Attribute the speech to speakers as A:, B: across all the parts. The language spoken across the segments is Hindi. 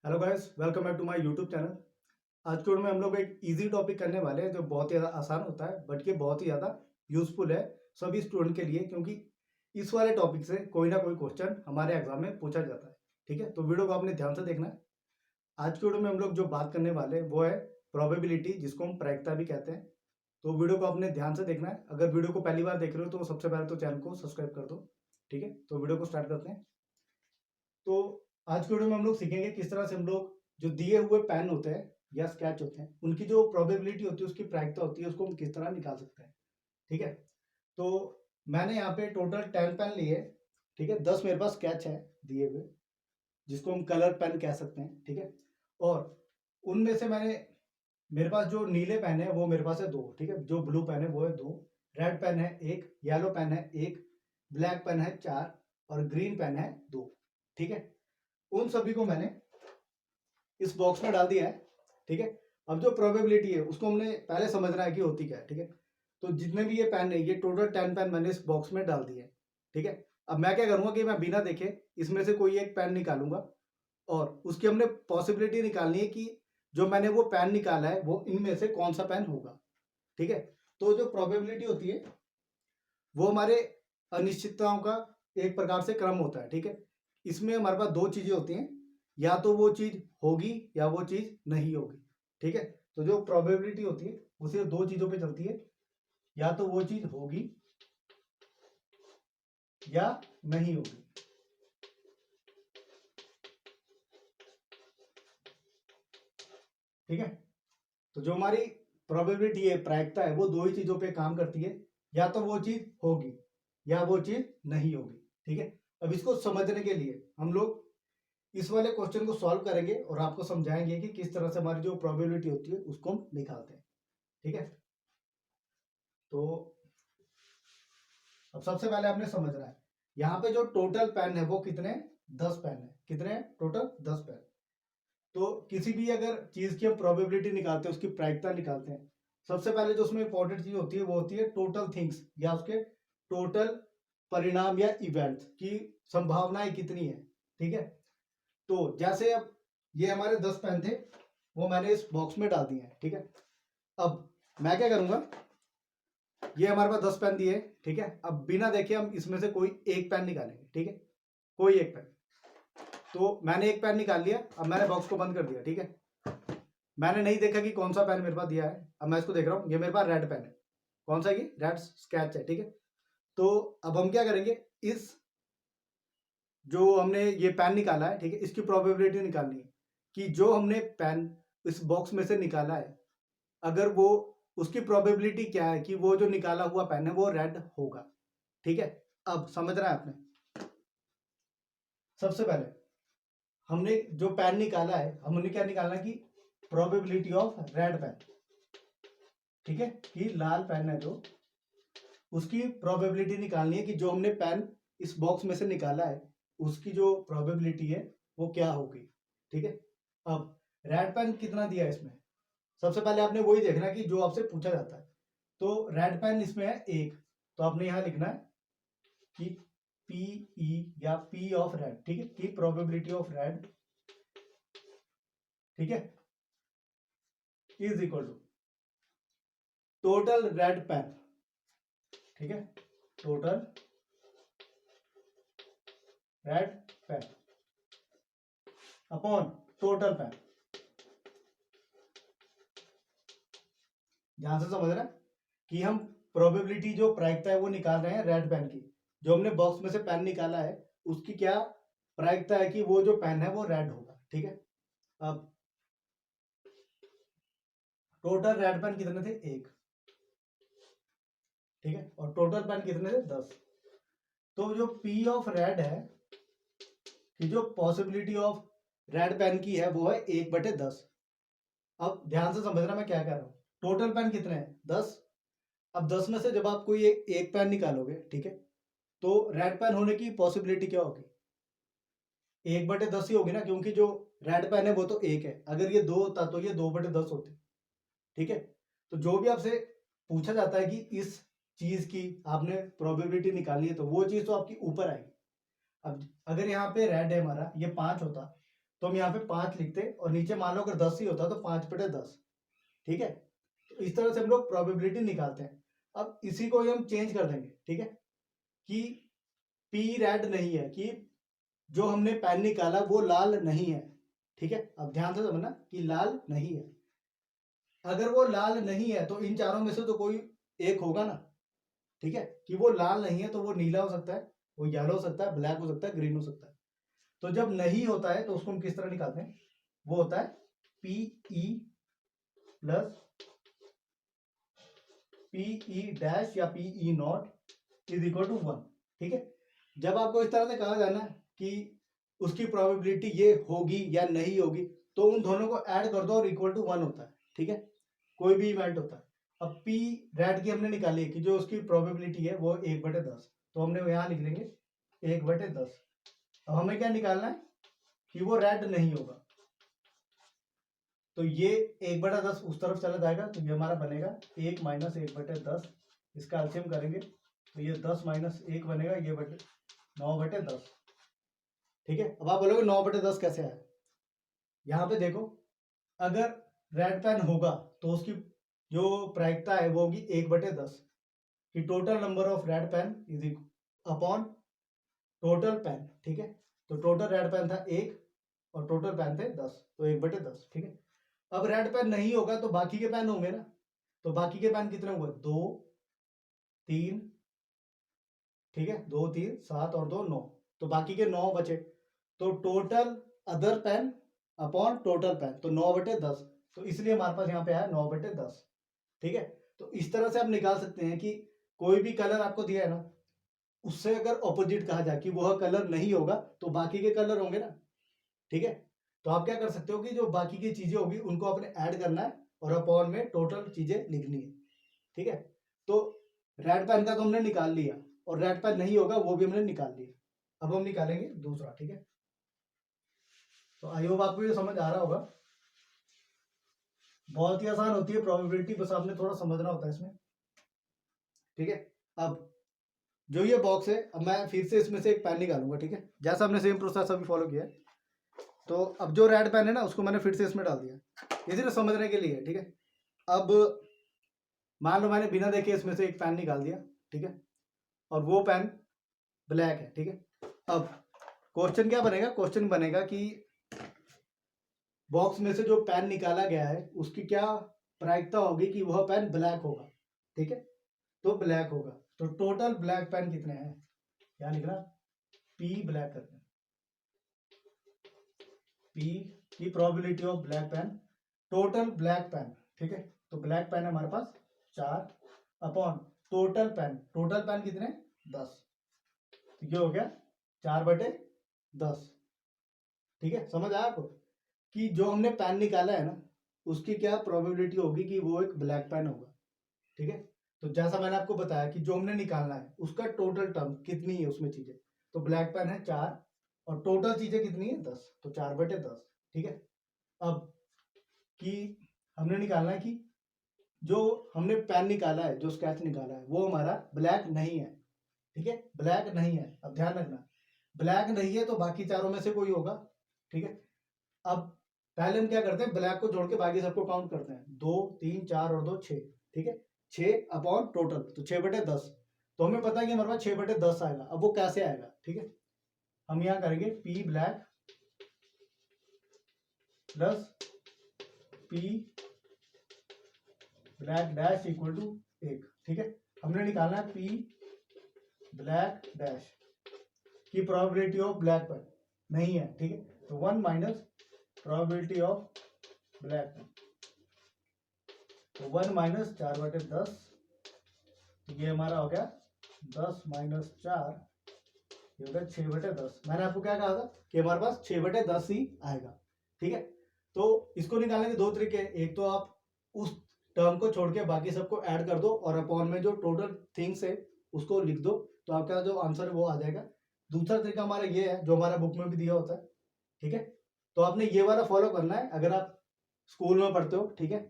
A: Hello guys, welcome back to my YouTube channel. आज के वीडियो में हम लोग एक इजी टॉपिक करने वाले हैं जो बहुत ही ज़्यादा आसान होता है बट ये बहुत ही ज़्यादा यूजफुल है सभी स्टूडेंट के लिए, क्योंकि इस वाले टॉपिक से कोई ना कोई क्वेश्चन हमारे एग्जाम में पूछा जाता है। ठीक है, तो वीडियो को आपने ध्यान से देखना है। आज के वीडियो में हम लोग जो बात करने वाले हैं वो है प्रोबेबिलिटी, जिसको हम प्रायिकता भी कहते हैं। तो वीडियो को आपने ध्यान से देखना है। अगर वीडियो को पहली बार देख रहे हो तो सबसे पहले तो चैनल को सब्सक्राइब कर दो। ठीक है, तो वीडियो को स्टार्ट करते हैं। तो आज के वीडियो में हम लोग सीखेंगे किस तरह से हम लोग जो दिए हुए पेन होते हैं या स्केच होते हैं उनकी जो प्रोबेबिलिटी होती है, उसकी प्रायिकता होती है, उसको हम किस तरह निकाल सकते हैं। ठीक है, तो मैंने यहाँ पे टोटल 10 पेन लिए। ठीक है, 10 मेरे पास स्केच है दिए हुए, जिसको हम कलर पेन कह सकते हैं। ठीक है, और उनमें से मेरे पास जो नीले पेन है वो मेरे पास है 2। ठीक है, जो ब्लू पेन है वो है 2, रेड पेन है 1, येलो पेन है 1, ब्लैक पेन है 4 और ग्रीन पेन है 2। ठीक है, उन सभी को मैंने इस बॉक्स में डाल दिया है। ठीक है, अब जो प्रोबेबिलिटी है उसको हमने पहले समझना है कि होती क्या है। ठीक है, तो जितने भी ये पेन है, ये टोटल 10 पेन मैंने इस बॉक्स में डाल दिए हैं। ठीक है, अब मैं क्या करूंगा कि मैं बिना देखे इसमें से कोई एक पेन निकालूंगा और उसकी हमने पॉसिबिलिटी निकालनी है कि जो मैंने वो पेन निकाला है वो इनमें से कौन सा पेन होगा। ठीक है, तो जो प्रोबेबिलिटी होती है वो हमारे अनिश्चितताओं का एक प्रकार से क्रम होता है। ठीक है, इसमें हमारे पास दो चीजें होती हैं, या तो वो चीज होगी या वो चीज नहीं होगी। ठीक है, तो जो प्रोबेबिलिटी होती है वो सिर्फ दो चीजों पे चलती है, या तो वो चीज होगी या नहीं होगी। ठीक है, तो जो हमारी प्रोबेबिलिटी है, प्रायिकता है, वो दो ही चीजों पे काम करती है, या तो वो चीज होगी या वो चीज नहीं होगी। ठीक है, अब इसको समझने के लिए हम लोग इस वाले क्वेश्चन को सॉल्व करेंगे और आपको समझाएंगे कि किस तरह से हमारी जो प्रोबेबिलिटी होती है उसको हम निकालते हैं। ठीक है, तो अब सबसे पहले आपने समझना है यहाँ पे जो टोटल पेन है वो कितने, 10 पेन है। कितने टोटल, 10 पेन। तो किसी भी अगर चीज की हम प्रोबेबिलिटी निकालते हैं, उसकी प्रायिकता निकालते हैं, सबसे पहले जो उसमें इंपॉर्टेंट चीज होती है वो होती है टोटल थिंग्स, या उसके टोटल परिणाम या इवेंट्स की संभावनाएं कितनी है। ठीक है, तो जैसे अब ये हमारे 10 पेन थे, वो मैंने इस बॉक्स में डाल दिए हैं। ठीक है, अब मैं क्या करूंगा, ये हमारे पास 10 पेन दिए। ठीक है, अब बिना देखे हम इसमें से कोई एक पेन निकालेंगे। ठीक है, कोई एक पेन। तो मैंने एक पेन निकाल लिया, अब मैंने बॉक्स को बंद कर दिया। ठीक है, मैंने नहीं देखा कि कौन सा पेन मेरे पास दिया है। अब मैं इसको देख रहा हूँ, ये मेरे पास रेड पेन है। कौन सा, ये रेड स्केच है। ठीक है, तो अब हम क्या करेंगे, इस जो हमने ये पेन निकाला है, ठीक है, इसकी प्रोबेबिलिटी निकालनी है कि जो हमने पेन इस बॉक्स में से निकाला है, अगर वो, उसकी प्रोबेबिलिटी क्या है कि वो जो निकाला हुआ पेन है वो रेड होगा। ठीक है, अब समझ रहा है आपने। सबसे पहले हमने जो पेन निकाला है, हमने क्या निकालना कि प्रोबेबिलिटी ऑफ रेड पेन। ठीक है, कि लाल पेन है जो, उसकी प्रोबेबिलिटी निकालनी है कि जो हमने पेन इस बॉक्स में से निकाला है उसकी जो प्रोबेबिलिटी है वो क्या होगी। ठीक है, अब रेड पेन कितना दिया है इसमें, सबसे पहले आपने वही देखना कि जो आपसे पूछा जाता है। तो रेड पेन इसमें है 1, तो आपने यहां लिखना है कि पी ई या पी ऑफ रेड। ठीक है, की प्रोबेबिलिटी ऑफ रेड, ठीक है, is equal to total red pen. ठीक है, total red pen upon total pen. ध्यान से समझ रहे हैं कि हम प्रोबेबिलिटी जो प्रायिकता है वो निकाल रहे हैं रेड पेन की। जो हमने बॉक्स में से पेन निकाला है उसकी क्या प्रायिकता है कि वो जो पेन है वो रेड होगा। ठीक है, अब टोटल रेड पेन कितने थे, 1। ठीक है, और टोटल पेन कितने थे, 10। तो जो पी ऑफ रेड है, कि जो पॉसिबिलिटी ऑफ रेड पेन की है वो है 1/10। अब ध्यान से समझना मैं क्या कह रहा हूं, टोटल पेन कितने हैं, 10। अब 10 में से जब आप कोई एक पेन निकालोगे, ठीक है, तो रेड पेन होने की पॉसिबिलिटी क्या होगी, 1/10 ही होगी ना, क्योंकि जो रेड पेन है वो तो 1 है। अगर ये 2 होता तो ये 2/10 होते। ठीक है, तो जो भी आपसे पूछा जाता है कि इस चीज की आपने प्रोबेबिलिटी निकाली है तो वो चीज तो आपकी ऊपर आएगी। अब अगर यहाँ पे रेड है हमारा, ये 5 होता, तो हम यहाँ पे 5 लिखते और नीचे मान लो अगर 10 ही होता तो 5/10, ठीक है। तो इस तरह से हम लोग प्रोबेबिलिटी निकालते हैं। अब इसी को ही हम चेंज कर देंगे, ठीक है, कि पी रेड नहीं है, कि जो हमने पेन निकाला वो लाल नहीं है, ठीक है। अब ध्यान से समझना कि लाल नहीं है। अगर वो लाल नहीं है तो इन चारों में से तो कोई एक होगा ना, ठीक है, कि वो लाल नहीं है तो वो नीला हो सकता है, वो येलो हो सकता है, ब्लैक हो सकता है, ग्रीन हो सकता है। तो जब नहीं होता है तो उसको हम किस तरह निकालते हैं, वो होता है पीई प्लस पीई डैश या P E not is equal to 1, ठीक है। जब आपको इस तरह से कहा जाए ना कि उसकी प्रोबेबिलिटी ये होगी या नहीं होगी, तो उन दोनों को ऐड कर दो और इक्वल टू 1 होता है, ठीक है, कोई भी इवेंट होता है। अब पी रेड की हमने निकाली है कि जो उसकी प्रोबेबिलिटी है वो 1/10, तो हमने यहाँ लिख लेंगे 1/10। अब हमें क्या निकालना है कि वो रेड नहीं होगा, तो ये 1/10 उस तरफ चला जाएगा, तो ये हमारा बनेगा 1 - 1/10। इसका एलसीएम करेंगे तो ये 10 - 1 बनेगा, ये 9/10, ठीक है। अब आप बोलोगे 9/10 कैसे है, यहाँ पे देखो, अगर रेड पेन होगा तो उसकी जो प्रायिकता है वो होगी 1/10 कि total number of red pen is upon total pen, ठीक है। तो टोटल रेड पेन था 1 और टोटल पेन थे 10, तो 1/10, ठीक है। अब रेड पेन नहीं होगा तो बाकी के पेन होंगे ना, तो बाकी के पेन कितने होंगे, 2 3, ठीक है, 2 3 7 और 2 9, तो बाकी के 9 बचे। तो total other pen upon total pen, तो 9/10, तो इसलिए हमारे पास यहाँ पे आया 9/10, ठीक है। तो इस तरह से आप निकाल सकते हैं कि कोई भी कलर आपको दिया है ना, उससे अगर ऑपोजिट कहा जाए कि वह कलर नहीं होगा तो बाकी के कलर होंगे ना, ठीक है। तो आप क्या कर सकते हो कि जो बाकी की चीजें होगी उनको आपने ऐड करना है और अपॉन में टोटल चीजें लिखनी है, ठीक है। तो रेड पेन का तो हमने निकाल लिया और रेड पेन नहीं होगा वो भी हमने निकाल लिया। अब हम निकालेंगे दूसरा, ठीक है। तो आई होप आपको ये समझ आ रहा होगा, बहुत ही आसान होती है प्रोबेबिलिटी, बस आपने थोड़ा समझना होता है इसमें, ठीक है। अब जो ये बॉक्स है, अब मैं फिर से इसमें से एक पेन निकालूंगा, ठीक है, जैसा हमने सेम प्रोसेस अभी फॉलो किया है। तो अब जो रेड पेन है ना उसको मैंने फिर से इसमें डाल दिया, ये सिर्फ समझने के लिए, ठीक है। अब मान लो मैंने बिना देखे इसमें से एक पेन निकाल दिया, ठीक है, और वो पेन ब्लैक है, ठीक है। अब क्वेश्चन क्या बनेगा, क्वेश्चन बनेगा कि बॉक्स में से जो पेन निकाला गया है उसकी क्या प्रायिकता होगी कि वह पेन ब्लैक होगा, ठीक है। तो ब्लैक होगा, तो टोटल ब्लैक पेन कितने हैं, क्या लिखना, पी ब्लैक करते हैं, पी की probability of black pen, total black pen, ठीक है। तो ब्लैक पेन है हमारे पास 4 अपॉन टोटल पेन कितने 10, तो ये हो गया 4/10, ठीक है। समझ आया आपको कि जो हमने पेन निकाला है ना उसकी क्या प्रोबेबिलिटी होगी कि वो एक ब्लैक पेन होगा, ठीक है। तो जैसा मैंने आपको बताया कि जो हमने निकालना है उसका टोटल टर्म कितनी है उसमें चीजें, तो ब्लैक पेन है 4 और टोटल चीजें कितनी है 10, तो 4/10, ठीक है। अब कि हमने निकालना है कि जो हमने पेन निकाला है, जो स्केच निकाला है वो हमारा ब्लैक नहीं है, ठीक है, ब्लैक नहीं है। अब ध्यान रखना, ब्लैक नहीं है तो बाकी चारों में से कोई होगा, ठीक है। अब पहले हम क्या करते हैं, ब्लैक को जोड़ के बाकी सबको काउंट करते हैं, 2 3 4 और 2 6, ठीक है, 6 अपॉन टोटल, तो 6/10, तो हमें पता है कि हमारे पास 6/10 आएगा। अब वो कैसे आएगा, ठीक है, हम यहाँ करेंगे P black plus P black dash equal to 1, ठीक है। हमने निकालना है पी ब्लैक डैश की प्रोबेबिलिटी ऑफ ब्लैक पेन नहीं है, ठीक है, तो 1 minus probability of black pen, तो 1 माइनस 4/10, तो ये हमारा हो गया 10 माइनस 4, ये हो गया 6/10। मैंने आपको क्या कहा था कि हमारे पास 6/10 ही आएगा, ठीक है। तो इसको निकालने के दो तरीके हैं, एक तो आप उस टर्म को छोड़ के बाकी सबको ऐड कर दो और अपॉन में जो टोटल थिंग्स है उसको लिख दो, तो आपका जो आंसर है वो आ जाएगा। दूसरा तरीका हमारा ये है जो हमारा बुक में भी दिया होता है, ठीक है। तो आपने ये वाला फॉलो करना है अगर आप स्कूल में पढ़ते हो, ठीक है,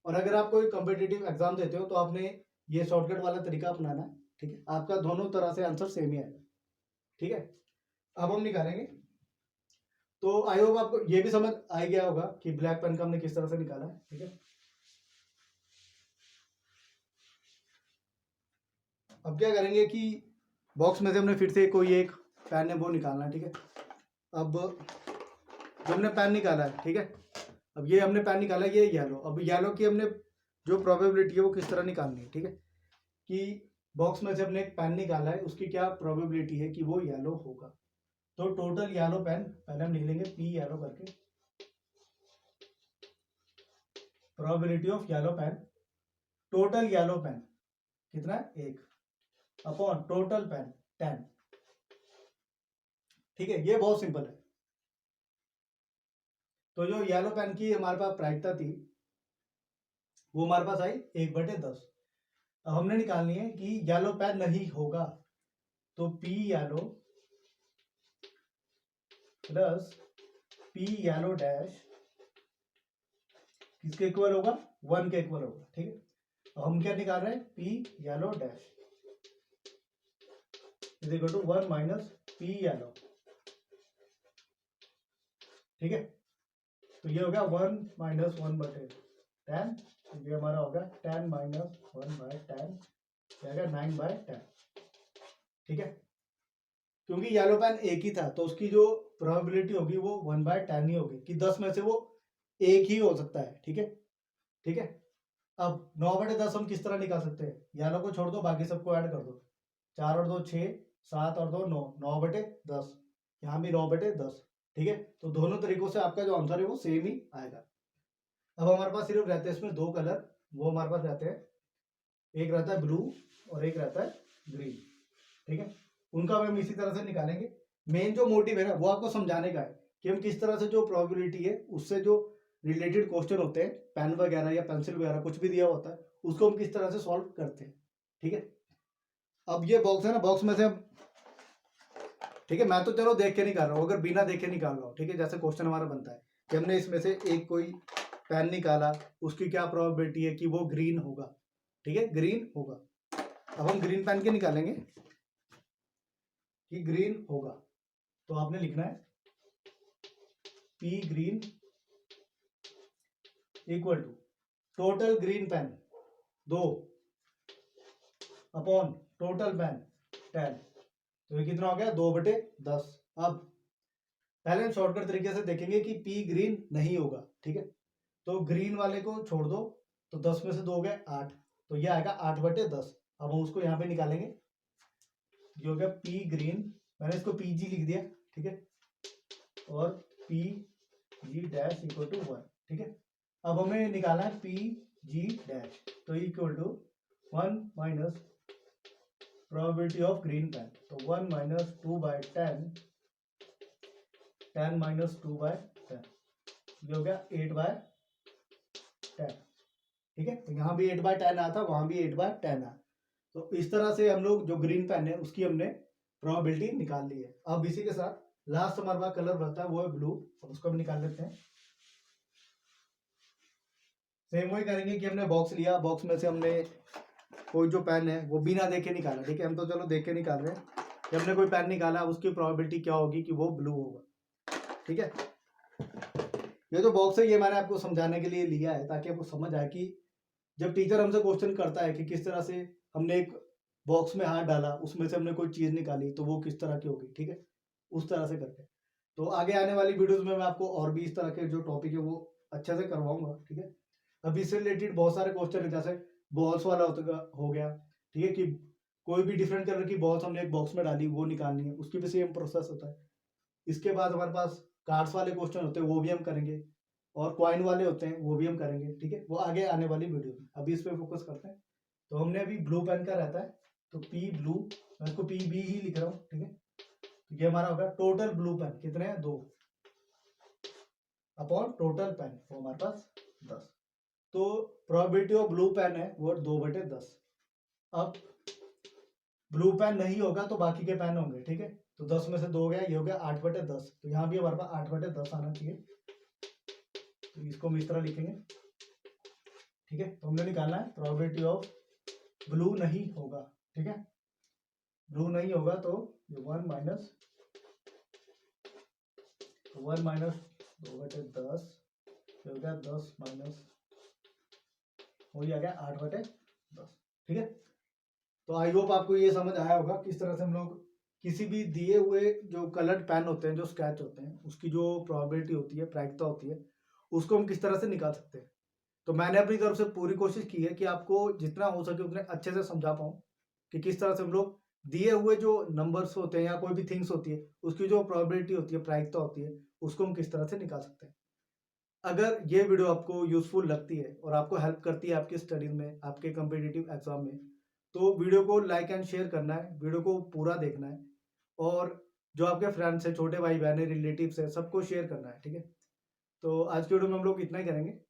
A: और अगर आप कोई कॉम्पिटिटिव एग्जाम देते हो तो आपने ये शॉर्टकट वाला तरीका अपनाना है, ठीक है, आपका दोनों तरह से आंसर सेम ही आएगा, ठीक है। अब हम निकालेंगे तो आई होप आपको ये भी समझ आ गया होगा कि ब्लैक पेन का हमने किस तरह से निकाला है। ठीक है, अब क्या करेंगे कि बॉक्स में से हमने फिर से कोई एक पेन है वो निकालना है। ठीक है, अब जो हमने पेन निकाला है, ठीक है, अब ये हमने पेन निकाला है, ये येलो। अब येलो की हमने जो प्रोबेबिलिटी है वो किस तरह निकालनी है। ठीक है, कि बॉक्स में से हमने एक पेन निकाला है, उसकी क्या प्रोबेबिलिटी है कि वो येलो होगा। तो टोटल येलो पेन पहले हम लिख लेंगे पी येलो करके, probability of yellow pen, total yellow pen कितना है 1 अपॉन टोटल पेन 10। ठीक है, ये बहुत सिंपल है। तो जो येलो पेन की हमारे पास प्रायिकता थी वो हमारे पास आई 1/10। अब हमने निकालनी है कि येलो पेन नहीं होगा, तो P yellow plus P yellow dash किसके इक्वल होगा 1 के इक्वल होगा। ठीक है, अब हम क्या निकाल रहे हैं P yellow dash is equal to 1 minus P yellow. ठीक है, तो ये हो गया 1 माइनस 1/10, ये हमारा होगा 10 माइनस 1/10, क्या होगा 9/10। ठीक है, क्योंकि येलो पेन एक ही था तो उसकी जो प्रोबेबिलिटी होगी वो 1/10 ही होगी कि 10 में से वो एक ही हो सकता है। ठीक है, ठीक है, अब 9/10 हम किस तरह निकाल सकते हैं, येलो को छोड़ दो बाकी सबको ऐड कर दो, 4 और 2 6, 7 और 2 9, 9/10, यहाँ भी 9/10। ठीक है, तो दोनों तरीकों से आपका जो आंसर है वो सेम ही आएगा। अब हमारे पास सिर्फ रहते हैं इसमें 2 कलर, वो हमारे पास रहते हैं, एक रहता है ब्लू और एक रहता है ग्रीन। ठीक है, उनका हम इसी तरह से निकालेंगे। मेन जो मोटिव है ना वो आपको समझाने का है कि हम किस तरह से जो प्रोबेबिलिटी है उससे जो रिलेटेड क्वेश्चन होते हैं, पेन वगैरह या पेंसिल वगैरह कुछ भी दिया होता है उसको हम किस तरह से सॉल्व करते हैं। ठीक है, अब ये बॉक्स है ना, बॉक्स में से हम, ठीक है, मैं तो चलो देख के निकाल रहा हूँ, अगर बिना देखे निकाल रहा हूँ, ठीक है, जैसे क्वेश्चन हमारा बनता है कि हमने इसमें से एक कोई पेन निकाला, उसकी क्या प्रोबेबिलिटी है कि वो ग्रीन होगा। ठीक है, ग्रीन होगा। अब हम ग्रीन पेन के निकालेंगे कि ग्रीन होगा, तो आपने लिखना है P green equal to total green pen 2 upon total pen 10, तो ये कितना हो गया 2/10। अब पहले हम शॉर्टकट तरीके से देखेंगे कि पी ग्रीन नहीं होगा। ठीक है, तो ग्रीन वाले को छोड़ दो, तो 10 में से 2 हो गए 8, तो ये आएगा 8/10। अब हम उसको यहाँ पे निकालेंगे, ये हो गया पी ग्रीन, मैंने इसको पी जी लिख दिया। ठीक है, और P G dash equal to 1। ठीक है, अब हमें निकालना है पी जी डैश, तो equal to 1 minus probability of green pen, तो 1 माइनस 2/10, 10 माइनस 2/10, ये हो गया 8/10। ठीक है, तो यहाँ भी 8/10 आया था, वहां भी 8/10 आया। तो इस तरह से हम लोग जो ग्रीन पेन है उसकी हमने प्रोबेबिलिटी निकाल ली है। अब इसी के साथ लास्ट हमारे पास कलर बनता है वो है ब्लू, और उसको हम निकाल लेते हैं। सेम वही करेंगे कि हमने बॉक्स लिया, बॉक्स में से हमने कोई जो पेन है वो बिना देखे निकाला। ठीक है, हम तो चलो देख के निकाल रहे हैं कि हमने कोई पेन निकाला, उसकी प्रोबेबिलिटी क्या होगी कि वो ब्लू होगा। ठीक है, ये जो बॉक्स है ये मैंने आपको समझाने के लिए लिया है ताकि आपको समझ आए कि जब टीचर हमसे क्वेश्चन करता है कि किस तरह से हमने एक बॉक्स में हाथ डाला, उसमें से हमने कोई चीज निकाली तो वो किस तरह की होगी। ठीक है, उस तरह से करके तो आगे आने वाली वीडियोस में मैं आपको और भी इस तरह के जो टॉपिक है वो अच्छे से करवाऊंगा। ठीक है, अभी इससे रिलेटेड बहुत सारे क्वेश्चन है, जैसे बॉल्स वाला हो गया। ठीक है, कि कोई भी डिफरेंट कलर की बॉल्स हमने एक बॉक्स में डाली वो निकालनी है, उसकी भी सेम प्रोसेस होता है। इसके बाद हमारे पास कार्ड्स वाले क्वेश्चन होते हैं वो भी हम करेंगे, और कॉइन वाले होते हैं वो भी हम करेंगे। ठीक है, वो आगे आने वाली वीडियो में, अभी इस पे फोकस करते हैं। तो हमने अभी ब्लू पेन का रहता है, तो पी ब्लू, मैं इसको पी बी ही लिख रहा हूँ। ठीक है, तो ये हमारा होगा टोटल ब्लू पेन कितने हैं 2 अपॉन टोटल पेन, वो हमारे पास 10। तो प्रोबेबिलिटी ऑफ ब्लू पेन है वो 2/10। अब ब्लू पेन नहीं होगा तो बाकी के पेन होंगे। ठीक है, तो 10 में से 2 हो गया, ये हो गया 8/10, तो यहाँ भी हमारे पास 8/10 आना चाहिए, तो इसको हम इस तरह लिखेंगे। ठीक है, तो हमने निकालना है प्रोबेबिलिटी ऑफ ब्लू नहीं होगा। ठीक है, ब्लू नहीं होगा तो ये 1 माइनस तो 1 माइनस 2/10 हो गया 10 माइनस वही आ गया 8/10। ठीक है, तो आई होप आपको ये समझ आया होगा किस तरह से हम लोग किसी भी दिए हुए जो कलर्ड पेन होते हैं, जो स्केच होते हैं, उसकी जो प्रोबेबिलिटी होती है, प्रायिकता होती है, उसको हम किस तरह से निकाल सकते हैं। तो मैंने अपनी तरफ से पूरी कोशिश की है कि आपको जितना हो सके उतने अच्छे से समझा पाऊँ कि किस तरह से हम लोग दिए हुए जो नंबर्स होते हैं या कोई भी थिंग्स होती है, उसकी जो प्रोबेबिलिटी होती है, प्रायिकता होती है, उसको हम किस तरह से निकाल सकते हैं। अगर ये वीडियो आपको यूज़फुल लगती है और आपको हेल्प करती है आपकी स्टडीज़ में, आपके कॉम्पिटिटिव एग्ज़ाम में, तो वीडियो को लाइक एंड शेयर करना है, वीडियो को पूरा देखना है और जो आपके फ्रेंड्स हैं, छोटे भाई-बहन हैं, रिलेटिव्स हैं, सबको शेयर करना है, ठीक है? तो आज की वीडियो में हम लोग इतना ही करेंगे।